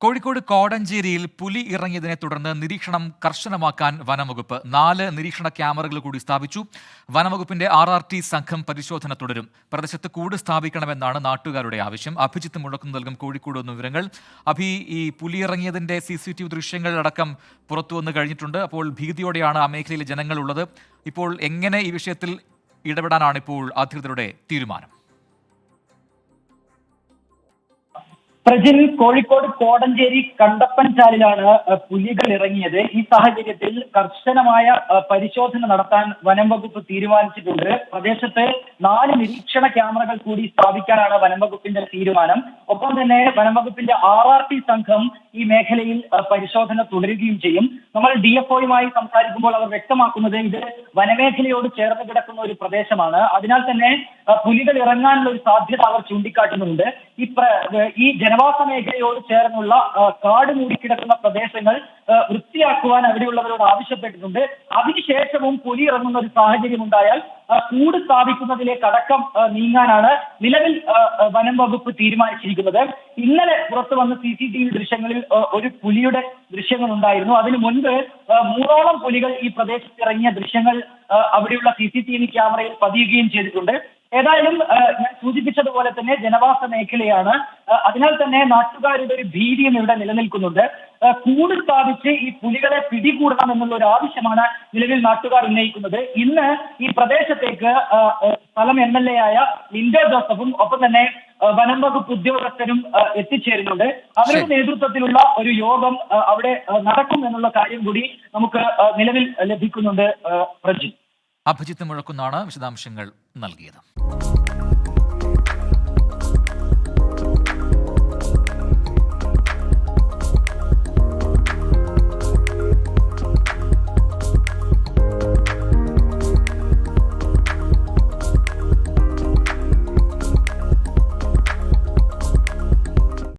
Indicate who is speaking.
Speaker 1: കോഴിക്കോട് കോടഞ്ചേരിയിൽ പുലി ഇറങ്ങിയതിനെ തുടർന്ന് നിരീക്ഷണം കർശനമാക്കാൻ വനംവകുപ്പ് 4 നിരീക്ഷണ ക്യാമറകൾ കൂടി സ്ഥാപിച്ചു. വനംവകുപ്പിന്റെ RRT സംഘം പരിശോധന തുടരും. പ്രദേശത്ത് കൂട് സ്ഥാപിക്കണമെന്നാണ് നാട്ടുകാരുടെ ആവശ്യം. അഭിജിത്ത് മുഴക്കുന്ന് നൽകും കോഴിക്കോട് നിന്ന് വിവരങ്ങൾ. ഈ പുലി ഇറങ്ങിയതിന്റെ CCTV ദൃശ്യങ്ങൾ അടക്കം പുറത്തുവന്ന് കഴിഞ്ഞിട്ടുണ്ട്. അപ്പോൾ ഭീതിയോടെയാണ് ആ മേഖലയിലെ ജനങ്ങളുള്ളത്. ഇപ്പോൾ എങ്ങനെ ഈ വിഷയത്തിൽ ഇടപെടാനാണ് ഇപ്പോൾ അധികൃതരുടെ തീരുമാനം?
Speaker 2: പ്രജിൽ, കോഴിക്കോട് കോടഞ്ചേരി കണ്ടപ്പൻചാലിലാണ് പുലികൾ ഇറങ്ങിയത്. ഈ സാഹചര്യത്തിൽ കർശനമായ പരിശോധന നടത്താൻ വനം വകുപ്പ് തീരുമാനിച്ചിട്ടുണ്ട്. പ്രദേശത്ത് 4 നിരീക്ഷണ ക്യാമറകൾ കൂടി സ്ഥാപിക്കാനാണ് വനം വകുപ്പിന്റെ തീരുമാനം. ഒപ്പം തന്നെ വനം വകുപ്പിന്റെ RRT സംഘം ഈ മേഖലയിൽ പരിശോധന തുടരുകയും ചെയ്യും. നമ്മൾ DFOയുമായി സംസാരിക്കുമ്പോൾ അവർ വ്യക്തമാക്കുന്നത് ഇത് വനമേഖലയോട് ചേർന്ന് കിടക്കുന്ന ഒരു പ്രദേശമാണ്. അതിനാൽ തന്നെ പുലികൾ ഇറങ്ങാനുള്ള ഒരു സാധ്യത അവർ ചൂണ്ടിക്കാട്ടുന്നുണ്ട്. ഈ ജനവാസ മേഖലയോട് ചേർന്നുള്ള കാട് മൂടിക്കിടക്കുന്ന പ്രദേശങ്ങൾ വൃത്തിയാക്കുവാൻ അവിടെയുള്ളവരോട് ആവശ്യപ്പെട്ടിട്ടുണ്ട്. അതിനുശേഷവും പുലി ഇറങ്ങുന്ന ഒരു സാഹചര്യം ഉണ്ടായാൽ കൂട് സ്ഥാപിക്കുന്നതിലേക്ക് അടക്കം നീങ്ങാനാണ് നിലവിൽ വനം വകുപ്പ് തീരുമാനിച്ചിരിക്കുന്നത്. ഇന്നലെ പുറത്തു വന്ന CCTV ദൃശ്യങ്ങളിൽ ഒരു പുലിയുടെ ദൃശ്യങ്ങൾ ഉണ്ടായിരുന്നു. അതിനു മുൻപ് 3ഓളം പുലികൾ ഈ പ്രദേശത്ത് ഇറങ്ങിയ ദൃശ്യങ്ങൾ അവിടെയുള്ള CCTV ക്യാമറയിൽ പതിയുകയും ചെയ്തിട്ടുണ്ട്. ഏതായാലും ഞാൻ സൂചിപ്പിച്ചതുപോലെ തന്നെ ജനവാസ മേഖലയാണ്. അതിനാൽ തന്നെ നാട്ടുകാരുടെ ഒരു ഭീതിയും ഇവിടെ നിലനിൽക്കുന്നുണ്ട്. കൂട് സ്ഥാപിച്ച് ഈ പുലികളെ പിടികൂടണം എന്നുള്ള ഒരു ആവശ്യമാണ് നിലവിൽ നാട്ടുകാർ ഉന്നയിക്കുന്നത്. ഇന്ന് ഈ പ്രദേശത്തേക്ക് സ്ഥലം MLA ആയ ലിൻഡോ ജോസഫും ഒപ്പം തന്നെ വനം വകുപ്പ് ഉദ്യോഗസ്ഥരും എത്തിച്ചേരുന്നുണ്ട്. അവരുടെ നേതൃത്വത്തിലുള്ള ഒരു യോഗം അവിടെ നടക്കും എന്നുള്ള കാര്യം കൂടി നമുക്ക് നിലവിൽ ലഭിക്കുന്നുണ്ട്. പ്രജി,
Speaker 1: അഭിജിത്ത് മുഴക്കുന്നാണ് വിശദാംശങ്ങൾ നൽകിയത്.